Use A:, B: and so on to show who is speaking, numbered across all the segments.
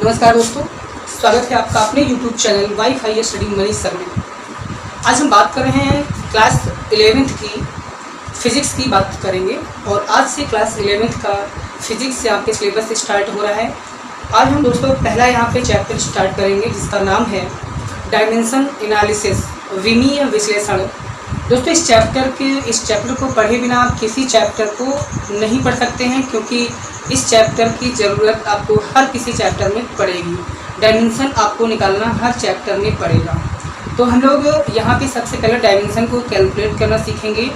A: नमस्कार दोस्तों, स्वागत है आपका अपने YouTube channel why higher study Manish sir में। आज हम बात कर रहे हैं क्लास 11th की फिज़िक्स की बात करेंगे और आज से क्लास 11th का फिज़िक्स से आपके सिलेबस स्टार्ट हो रहा है। आज हम दोस्तों पहला यहाँ पे चैप्टर स्टार्ट करेंगे जिसका नाम है डायमेंशन एनालिसिस, विमीय विश्लेषण। दोस्तों इस चैप्टर को पढ़े बिना आप किसी चैप्टर को नहीं पढ़ सकते हैं, क्योंकि इस चैप्टर की ज़रूरत आपको हर किसी चैप्टर में पड़ेगी। डायमेंशन आपको निकालना हर चैप्टर में पड़ेगा। तो हम लोग यहाँ पे सबसे पहले डायमेंशन को कैलकुलेट करना सीखेंगे,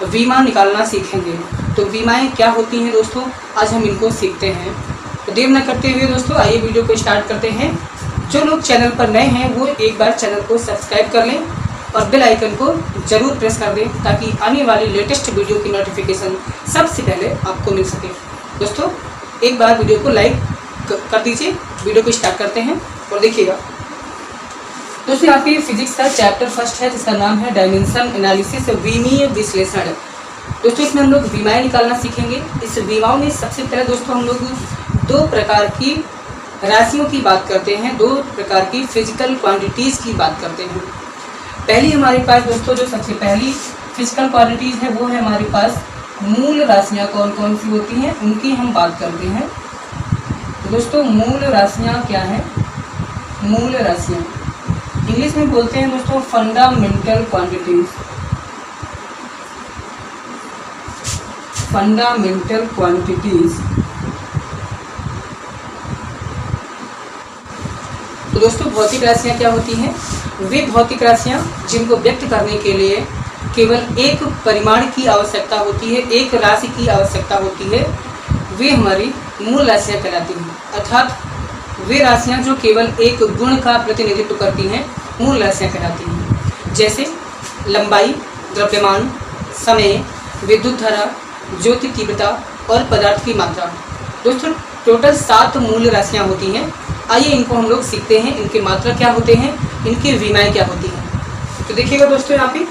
A: विमा निकालना सीखेंगे। तो विमाएँ क्या होती हैं दोस्तों, आज हम इनको सीखते हैं। तो देर न करते हुए दोस्तों आइए वीडियो को स्टार्ट करते हैं। जो लोग चैनल पर नए हैं वो एक बार चैनल को सब्सक्राइब कर लें और बेल आइकन को ज़रूर प्रेस कर दें ताकि आने वाली लेटेस्ट वीडियो की नोटिफिकेशन सबसे पहले आपको मिल सके। दोस्तों एक बार वीडियो को लाइक कर दीजिए। वीडियो को स्टार्ट करते हैं और देखिएगा। दोस्तों यहाँ पे फिजिक्स का चैप्टर फर्स्ट है जिसका नाम है डायमेंशन एनालिसिस, विमीय विश्लेषण। दोस्तों इसमें हम लोग विमाएँ निकालना सीखेंगे। इस विमाओं में सबसे पहले दोस्तों हम लोग दो प्रकार की राशियों की बात करते हैं, दो प्रकार की फिजिकल क्वांटिटीज़ की बात करते हैं। पहली हमारे पास दोस्तों जो सबसे पहली फिजिकल क्वांटिटीज़ है वो है हमारे पास मूल राशियाँ। कौन कौन सी होती हैं उनकी हम बात करते हैं। तो दोस्तों मूल राशियाँ क्या हैं? मूल राशियाँ इंग्लिश में बोलते हैं दोस्तों फंडामेंटल क्वांटिटीज़। Fundamental quantities. तो दोस्तों भौतिक राशियाँ क्या होती हैं? वे भौतिक राशियाँ जिनको व्यक्त करने के लिए केवल एक परिमाण की आवश्यकता होती है, एक राशि की आवश्यकता होती है, वे हमारी मूल राशियाँ कहलाती हैं। अर्थात वे राशियाँ जो केवल एक गुण का प्रतिनिधित्व करती हैं मूल राशियाँ कहलाती हैं। जैसे लंबाई, द्रव्यमान, समय, विद्युत धारा, ज्योति तीव्रता और पदार्थ की मात्रा। दोस्तों टोटल 7 मूल राशियाँ होती हैं। आइए इनको हम लोग सीखते हैं, इनके मात्रा क्या होते हैं, इनकी विमाएँ क्या होती हैं। तो देखिएगा दोस्तों यहाँ पे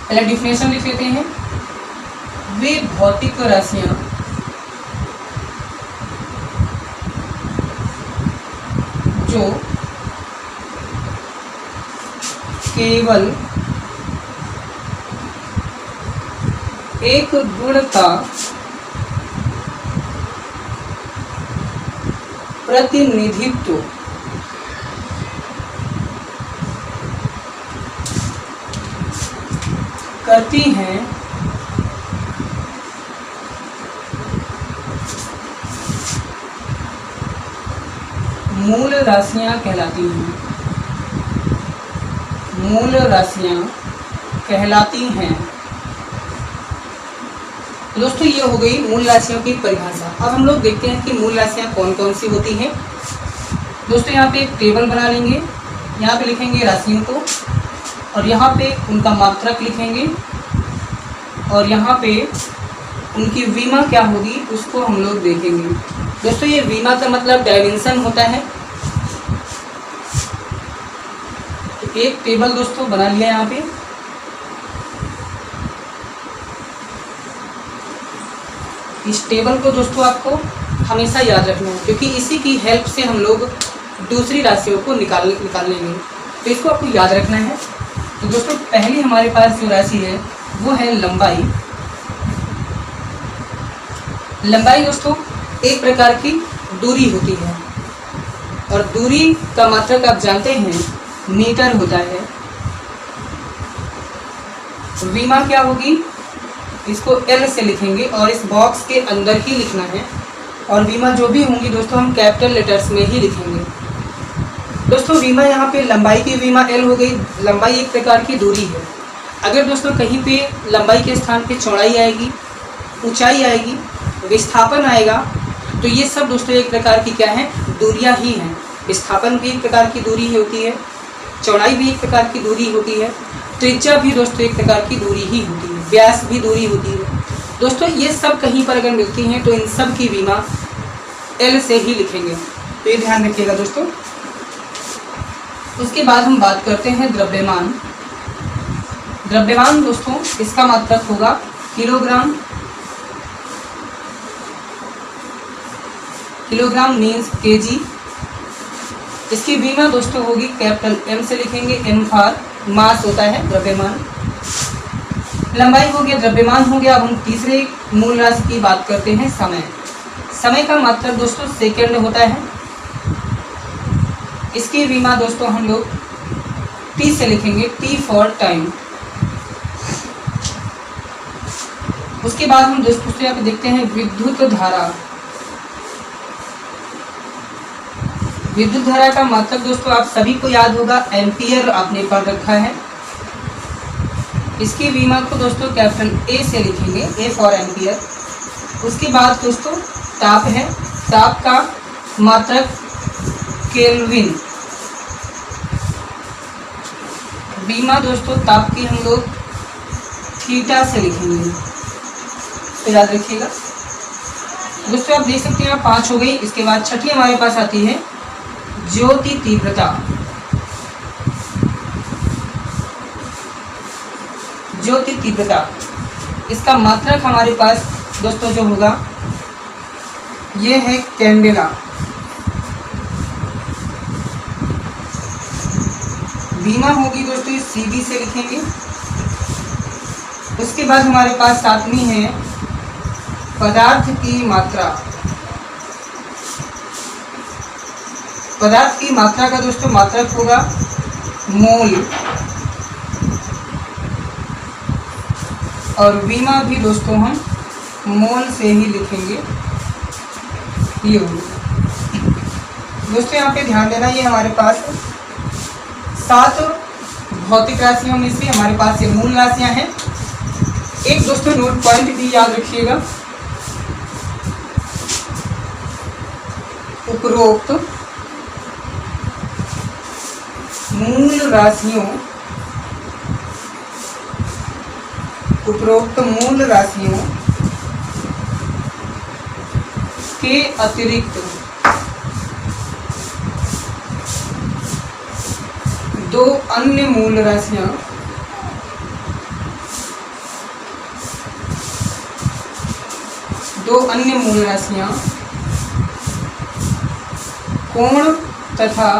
A: पहले डिफिनेशन लिख लेते हैं। वे भौतिक राशियाँ जो केवल एक गुण का प्रतिनिधित्व करती हैं मूल राशियाँ कहलाती हैं। मूल राशियाँ कहलाती हैं। दोस्तों ये हो गई मूल राशियों की परिभाषा। अब हम लोग देखते हैं कि मूल राशियाँ कौन कौन सी होती हैं। दोस्तों यहाँ पे एक टेबल बना लेंगे, यहाँ पे लिखेंगे राशियों को और यहाँ पे उनका मात्रक लिखेंगे और यहाँ पे उनकी विमा क्या होगी उसको हम लोग देखेंगे। दोस्तों ये विमा का मतलब डायमेंशन होता है। तो एक टेबल दोस्तों बना लिया यहाँ पे। इस टेबल को दोस्तों आपको हमेशा याद रखना है, क्योंकि इसी की हेल्प से हम लोग दूसरी राशियों को निकाल लेंगे। तो इसको आपको याद रखना है। तो दोस्तों पहली हमारे पास जो राशि है वो है लंबाई। लंबाई दोस्तों एक प्रकार की दूरी होती है और दूरी का मात्रक आप जानते हैं मीटर होता है। विमा क्या होगी, इसको L से लिखेंगे और इस बॉक्स के अंदर ही लिखना है। और विमा जो भी होंगी दोस्तों हम कैपिटल लेटर्स में ही लिखेंगे। दोस्तों विमा यहाँ पे लंबाई की विमा L हो गई। लंबाई एक प्रकार की दूरी है। अगर दोस्तों कहीं पे लंबाई के स्थान पे चौड़ाई आएगी, ऊंचाई आएगी, विस्थापन आएगा, तो ये सब दोस्तों एक प्रकार की क्या है, दूरियाँ ही हैं। विस्थापन भी एक प्रकार की दूरी होती है, चौड़ाई भी एक प्रकार की दूरी होती है, त्रिज्या भी दोस्तों एक प्रकार की दूरी ही होती है, व्यास भी दूरी होती है। दोस्तों ये सब कहीं पर अगर मिलती हैं तो इन सब की विमा L से ही लिखेंगे। तो ये ध्यान रखिएगा दोस्तों। उसके बाद हम बात करते हैं द्रव्यमान। द्रव्यमान दोस्तों इसका मात्रक होगा किलोग्राम किलोग्राम मीन्स केजी। इसकी बीमा दोस्तों होगी कैपिटल एम से लिखेंगे, एम फॉर मास होता है द्रव्यमान। लंबाई हो गया, द्रव्यमान हो गया। अब हम तीसरे मूल राशि की बात करते हैं, समय। समय का मात्रक दोस्तों सेकंड होता है। इसकी बीमा दोस्तों हम लोग टी से लिखेंगे, टी फॉर टाइम। उसके बाद हम दोस्तों यहाँ पे देखते हैं विद्युत धारा। विद्युत धारा का मात्रक दोस्तों आप सभी को याद होगा, एम्पियर आपने पढ़ रखा है। इसकी बीमा को दोस्तों कैपिटल ए से लिखेंगे, ए फॉर एम्पियर। उसके बाद दोस्तों ताप है, ताप का मात्रक केल्विन। बीमा दोस्तों ताप की हम लोग थीटा से लिखेंगे, तो याद रखिएगा दोस्तों। आप देख सकते हैं 5 हो गई। इसके बाद छठी हमारे पास आती है ज्योति तीव्रता। ज्योति तीव्रता, इसका मात्रक हमारे पास दोस्तों जो होगा ये है कैंडेला। बीमा होगी दोस्तों सीबी से लिखेंगे। उसके बाद हमारे पास सातवीं है पदार्थ की मात्रा। पदार्थ की मात्रा का दोस्तों मात्रक होगा मोल, और बीमा भी दोस्तों हम मोल से ही लिखेंगे। ये होगा दोस्तों, यहाँ पे ध्यान देना, ये हमारे पास 7 भौतिक राशियों में से हमारे पास ये मूल राशियाँ हैं। एक दोस्तों नोट पॉइंट भी याद रखिएगा, उपरोक्त मूल राशियों, उपरोक्त मूल राशियों के अतिरिक्त 2 अन्य मूल राशियां कोण तथा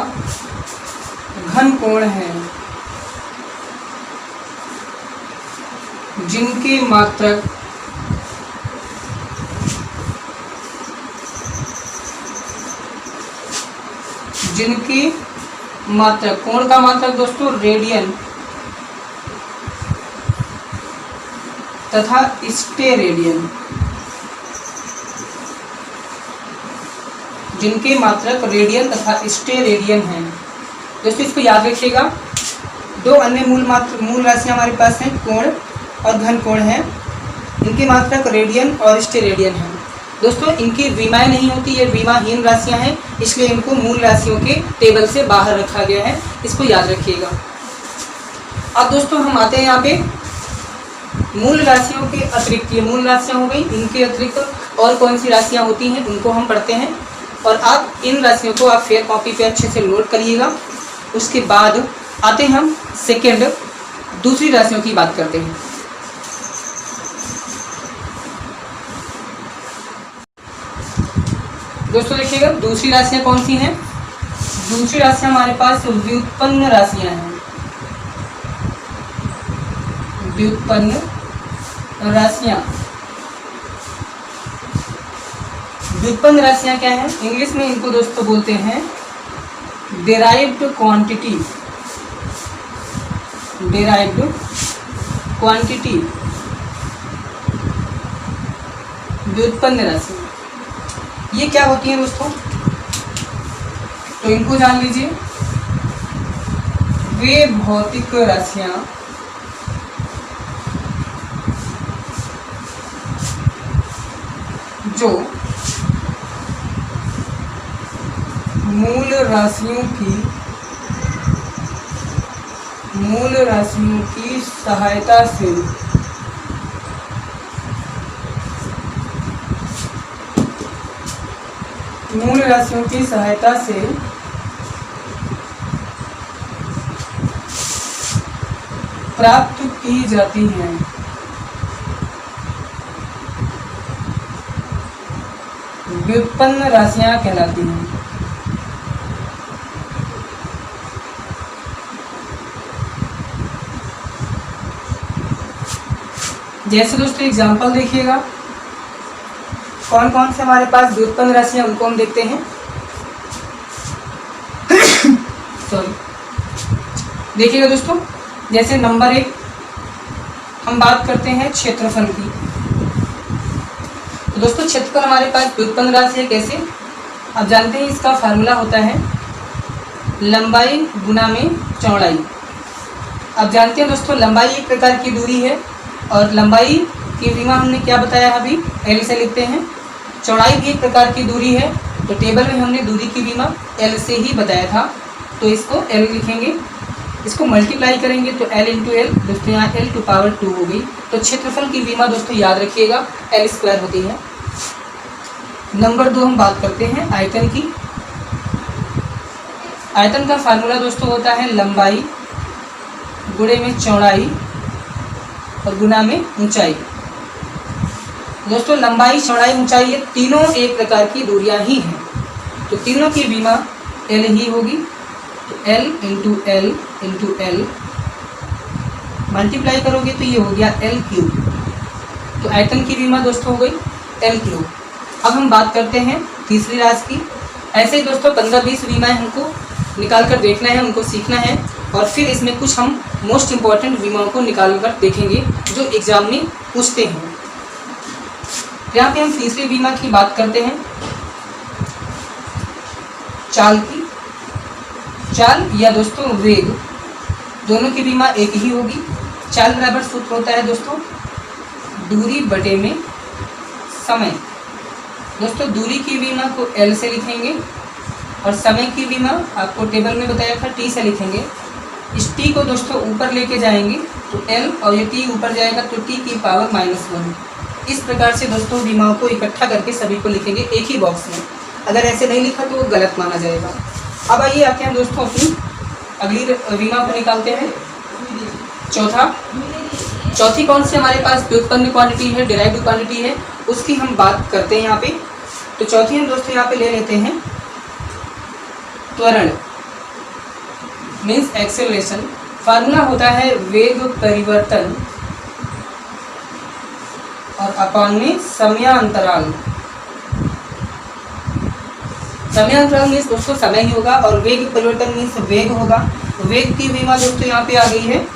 A: घन कोण हैं, जिनके मात्रक कोण का मात्रक दोस्तों रेडियन तथा स्टेरेडियन, जिनके मात्रक रेडियन तथा स्टेरेडियन हैं। दोस्तों इसको याद रखिएगा। 2 अन्य मूल राशियां हमारे पास हैं, कोण और घन कोण हैं। इनकी मात्रक रेडियन और स्टेरेडियन है। दोस्तों इनकी बीमाएं नहीं होती, ये बीमाहीन राशियां हैं, इसलिए इनको मूल राशियों के टेबल से बाहर रखा गया है। इसको याद रखिएगा। अब दोस्तों हम आते हैं यहाँ पे मूल राशियों के अतिरिक्त, ये मूल राशियां हो गई, इनके अतिरिक्त और कौन सी राशियां होती हैं उनको हम पढ़ते हैं। और आप इन राशियों को आप फेयर कॉपी पे अच्छे से नोट करिएगा। उसके बाद आते हैं हम सेकेंड दूसरी राशियों की बात करते हैं। दोस्तों देखिएगा दूसरी राशियां कौन सी हैं। दूसरी राशियां हमारे पास व्युत्पन्न राशियां हैं। व्युत्पन्न राशियां, व्युत्पन्न राशियां क्या है, इंग्लिश में इनको दोस्तों बोलते हैं डेराइव्ड क्वांटिटी। डेराइव्ड क्वांटिटी व्युत्पन्न राशि, ये क्या होती है दोस्तों, तो इनको जान लीजिए। वे भौतिक राशियां जो मूल राशियों की सहायता से प्राप्त की जाती हैं व्युत्पन्न राशियां कहलाती हैं। जैसे दोस्तों एग्जाम्पल देखिएगा, कौन कौन से हमारे पास व्युत्पन्न राशियां उनको हम देखते हैं। सॉरी, देखिएगा दोस्तों, जैसे नंबर 1 हम बात करते हैं क्षेत्रफल की। तो दोस्तों क्षेत्रफल हमारे पास व्युत्पन्न राशि है। कैसे? आप जानते हैं इसका फार्मूला होता है लंबाई गुना में चौड़ाई। आप जानते हैं दोस्तों लंबाई एक प्रकार की दूरी है और लंबाई की विमा हमने क्या बताया अभी, एल से लिखते हैं। चौड़ाई भी एक प्रकार की दूरी है, तो टेबल में हमने दूरी की विमा एल से ही बताया था, तो इसको एल लिखेंगे। इसको मल्टीप्लाई करेंगे तो एल इंटू एल, दोस्तों यहाँ एल टू पावर 2 हो गई। तो क्षेत्रफल की विमा दोस्तों याद रखिएगा एल स्क्वायर होती है। नंबर 2 हम बात करते हैं आयतन की। आयतन का फार्मूला दोस्तों होता है लंबाई गुणे में चौड़ाई और गुना में ऊंचाई। दोस्तों लंबाई, चौड़ाई, ऊंचाई ये तीनों एक प्रकार की दूरियां ही हैं, तो तीनों की विमा एल ही होगी। तो एल इंटू एल मल्टीप्लाई करोगे तो ये हो गया एल क्यूब। तो आयतन की विमा दोस्तों हो गई एल क्यूब। अब हम बात करते हैं तीसरी राशि की। ऐसे ही दोस्तों 15-20 विमाएँ हमको निकाल कर देखना है, उनको सीखना है, और फिर इसमें कुछ हम मोस्ट इम्पॉर्टेंट विमाओं को निकाल कर देखेंगे जो एग्जाम में पूछते हैं। यहाँ पे हम तीसरी विमा की बात करते हैं, चाल की। चाल या दोस्तों वेग, दोनों की विमा एक ही होगी। चाल बराबर सूत्र होता है दोस्तों दूरी बटे में समय। दोस्तों दूरी की विमा को एल से लिखेंगे और समय की विमा आपको टेबल में बताया था टी से लिखेंगे। इस टी को दोस्तों ऊपर लेके जाएंगे तो एल, और ये टी ऊपर जाएगा तो टी की पावर -1। इस प्रकार से दोस्तों विमाओं को इकट्ठा करके सभी को लिखेंगे एक ही बॉक्स में। अगर ऐसे नहीं लिखा तो वो गलत माना जाएगा। अब आइए आते हैं दोस्तों अपनी अगली विमा को निकालते हैं। चौथी कौन सी हमारे पास व्युत्पन्न क्वांटिटी है, डिराइव्ड क्वांटिटी है, उसकी हम बात करते हैं यहाँ पे। तो चौथी हम दोस्तों यहाँ पे ले लेते हैं त्वरण, मीन्स एक्सेलरेशन। फार्मूला होता है वेग परिवर्तन और अपॉन में समयांतराल। समयांतराल मीन्स दोस्तों समय ही होगा और वेग परिवर्तन मीन्स वेग होगा। वेग की विमा दोस्तों यहाँ पे आ गई है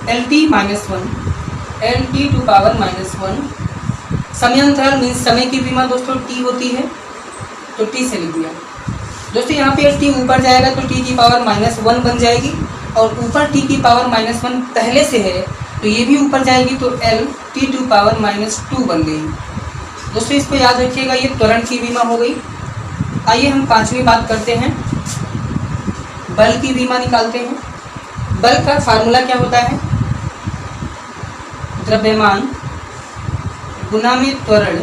A: LT-1, LT टू पावर -1। समयांतराल मीन्स समय की विमा दोस्तों T होती है, तो T से लिख दिया। दोस्तों यहाँ पे T ऊपर जाएगा तो T की पावर -1 बन जाएगी, और ऊपर T की पावर -1 पहले से है तो ये भी ऊपर जाएगी तो L T टू पावर -2 बन गई। दोस्तों इसको याद रखिएगा, ये त्वरण की विमा हो गई। आइए हम पांचवी बात करते हैं, बल की विमा निकालते हैं। बल का फार्मूला क्या होता है, द्रव्यमान गुना में त्वरण।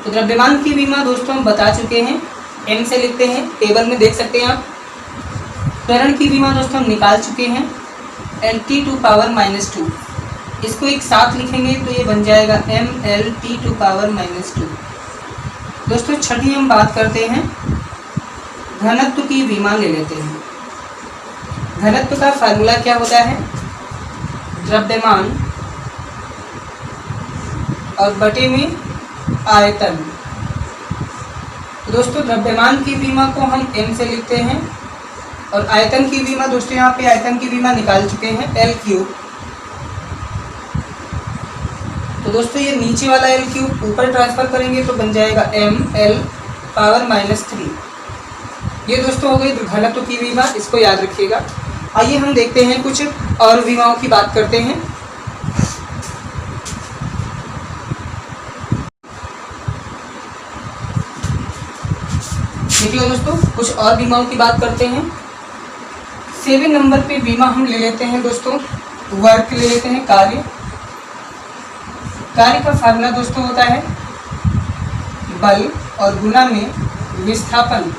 A: तो द्रव्यमान की विमा दोस्तों हम बता चुके हैं, m से लिखते हैं, टेबल में देख सकते हैं आप। त्वरण की विमा दोस्तों हम निकाल चुके हैं LT टू पावर -2। इसको एक साथ लिखेंगे तो ये बन जाएगा MLT टू पावर -2। दोस्तों छठी हम बात करते हैं घनत्व की विमा ले लेते हैं। घनत्व का फार्मूला क्या होता है, द्रव्यमान और बटे में आयतन। दोस्तों द्रव्यमान की विमा को हम m से लिखते हैं और आयतन की विमा दोस्तों यहाँ पे आयतन की विमा निकाल चुके हैं L क्यूब। तो दोस्तों ये नीचे वाला L क्यूब ऊपर ट्रांसफर करेंगे तो बन जाएगा ML पावर -3। ये दोस्तों हो गई घनत्व की विमा, इसको याद रखिएगा। आइए हम देखते हैं कुछ और विमाओं की बात करते हैं। देखिए दोस्तों कुछ और विमाओं की बात करते हैं। 7 नंबर पे विमा हम ले लेते हैं दोस्तों वर्क ले लेते हैं, कार्य। कार्य का फार्मूला दोस्तों होता है बल और गुना में विस्थापन।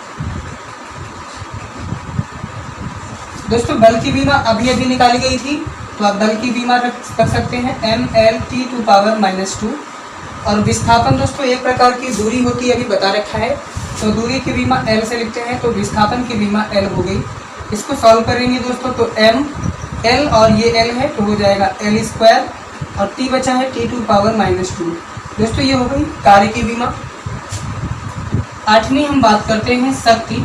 A: दोस्तों बल की विमा अभी अभी निकाली गई थी, तो आप बल की विमा रख सकते हैं MLT टू पावर -2। और विस्थापन दोस्तों एक प्रकार की दूरी होती है, अभी बता रखा है। तो दूरी की विमा L से लिखते हैं, तो विस्थापन की विमा L हो गई। इसको सॉल्व करेंगे दोस्तों तो m L और ये L है तो हो जाएगा L स्क्वायर और t बचा है T⁻⁻2। दोस्तों ये हो गई कार्य की विमा। आठवीं हम बात करते हैं शक्ति।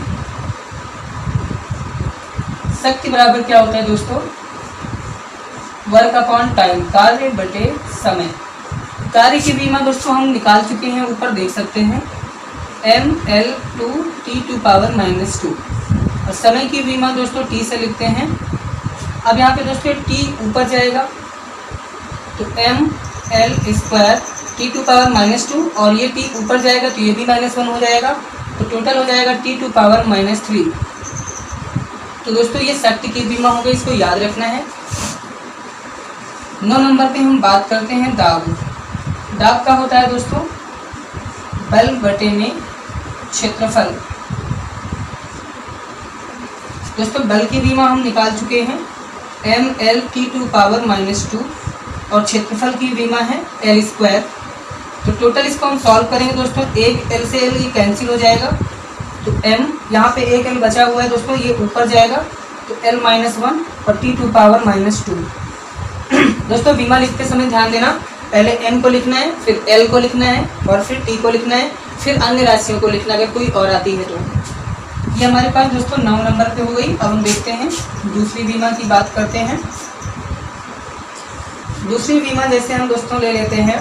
A: शक्ति बराबर क्या होता है दोस्तों, वर्क अपॉन टाइम, कार्य बटे समय। कार्य की विमा दोस्तों हम निकाल चुके हैं, ऊपर देख सकते हैं ml to T⁻⁻2। और समय की विमा दोस्तों t से लिखते हैं। अब यहाँ पे दोस्तों t ऊपर जाएगा तो ml स्क्वायर T⁻⁻2 और ये t ऊपर जाएगा तो ये भी -1 हो जाएगा, तो टोटल हो जाएगा T⁻⁻3। तो दोस्तों ये शक्ति की विमा हो गई, इसको याद रखना है। 9 नंबर पे हम बात करते हैं दाब। दाब का होता है दोस्तों बल बटे में क्षेत्रफल। दोस्तों बल की विमा हम निकाल चुके हैं ml T⁻⁻2 और क्षेत्रफल की विमा है L स्क्वायर। तो टोटल इसको हम सॉल्व करेंगे दोस्तों, एक L से L ये कैंसिल हो जाएगा, तो m यहाँ पे एक L बचा हुआ है दोस्तों, ये ऊपर जाएगा तो L-1 और T⁻⁻2। दोस्तों विमा लिखते समय ध्यान देना, पहले m को लिखना है, फिर L को लिखना है और फिर t को लिखना है, फिर अन्य राशियों को लिखना अगर कोई और आती है तो। ये हमारे पास दोस्तों 9 नंबर पे हो गई। अब हम देखते हैं दूसरी बीमा की बात करते हैं। दूसरी बीमा जैसे हम दोस्तों ले लेते हैं,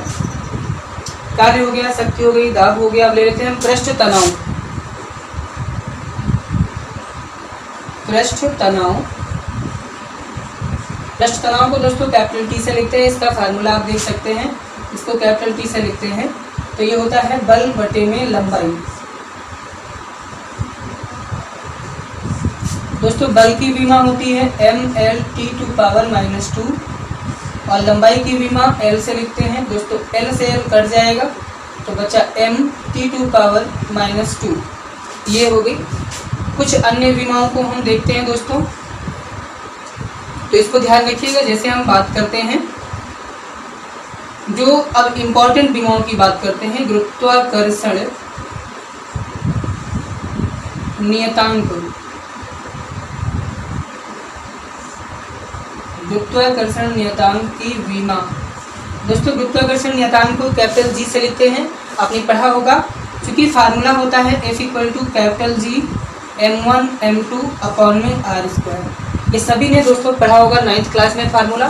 A: कार्य हो गया, शक्ति हो गई, दाब हो गया। अब ले लेते हैं पृष्ठ तनाव। पृष्ठ तनाव, पृष्ठ तनाव को दोस्तों कैपिटल T से लिखते हैं। इसका फार्मूला आप देख सकते हैं, इसको कैपिटल T से लिखते हैं तो ये होता है बल बटे में लंबाई। दोस्तों बल की विमा होती है ml T⁻⁻2 और लंबाई की विमा L से लिखते हैं। दोस्तों L से L कट जाएगा तो बचा m T⁻⁻2। ये हो गई। कुछ अन्य विमाओं को हम देखते हैं दोस्तों, तो इसको ध्यान रखिएगा। जैसे हम बात करते हैं, जो अब इम्पोर्टेंट विमाओं की बात करते हैं, गुरुत्वाकर्षण नियतांक। गुरुत्वाकर्षण नियतांक की विमा। दोस्तों गुरुत्वाकर्षण नियतांक को कैपिटल G से लिखते हैं, आपने पढ़ा होगा, क्योंकि फार्मूला होता है F = capital G m1 m2 upon में r²। ये सभी ने दोस्तों पढ़ा होगा 9th क्लास में फार्मूला।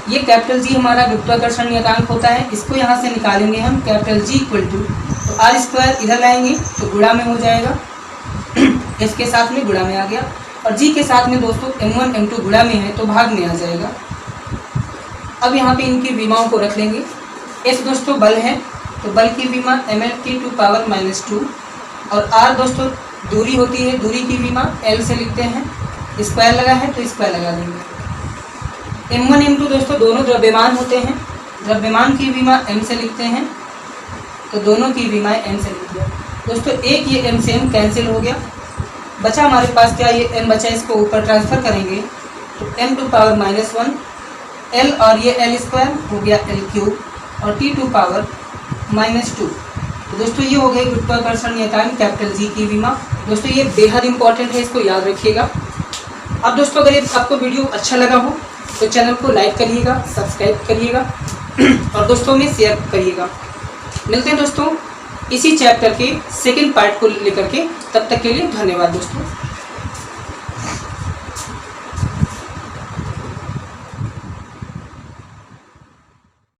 A: ये कैपिटल G हमारा गुरुत्वाकर्षण नियतांक होता है, इसको यहाँ से निकालेंगे हम कैपिटल G = तो r² इधर लाएंगे तो गुणा में हो जाएगा, f के साथ में गुणा में आ गया, और g के साथ में दोस्तों m1 m2 गुणा में है तो भाग में आ जाएगा। अब यहाँ पे इनकी विमाओं को रख लेंगे। f दोस्तों बल है तो बल की विमा ml T⁻⁻2 और r दोस्तों दूरी होती है, दूरी की विमा L से लिखते हैं। स्क्वायर लगा है तो स्क्वायर लगा देंगे। m1 m2 दोस्तों दोनों द्रव्यमान होते हैं, द्रव्यमान की विमा m से लिखते हैं, तो दोनों की विमाएं m से लिख दिया। दोस्तों एक ये m से m कैंसिल हो गया, बचा हमारे पास क्या, ये m बचा, इसको ऊपर ट्रांसफर करेंगे तो m⁻⁻1 L और ये L² हो गया L³ और T⁻⁻2। तो दोस्तों ये हो गई गुरुत्वाकर्षण नियतांक कैपिटल G की विमा। दोस्तों ये बेहद इंपॉर्टेंट है, इसको याद रखिएगा। अब दोस्तों अगर आपको वीडियो अच्छा लगा हो तो चैनल को लाइक करिएगा, सब्सक्राइब करिएगा और दोस्तों में शेयर करिएगा। मिलते हैं दोस्तों इसी चैप्टर के सेकंड पार्ट को लेकर के, तब तक के लिए धन्यवाद दोस्तों।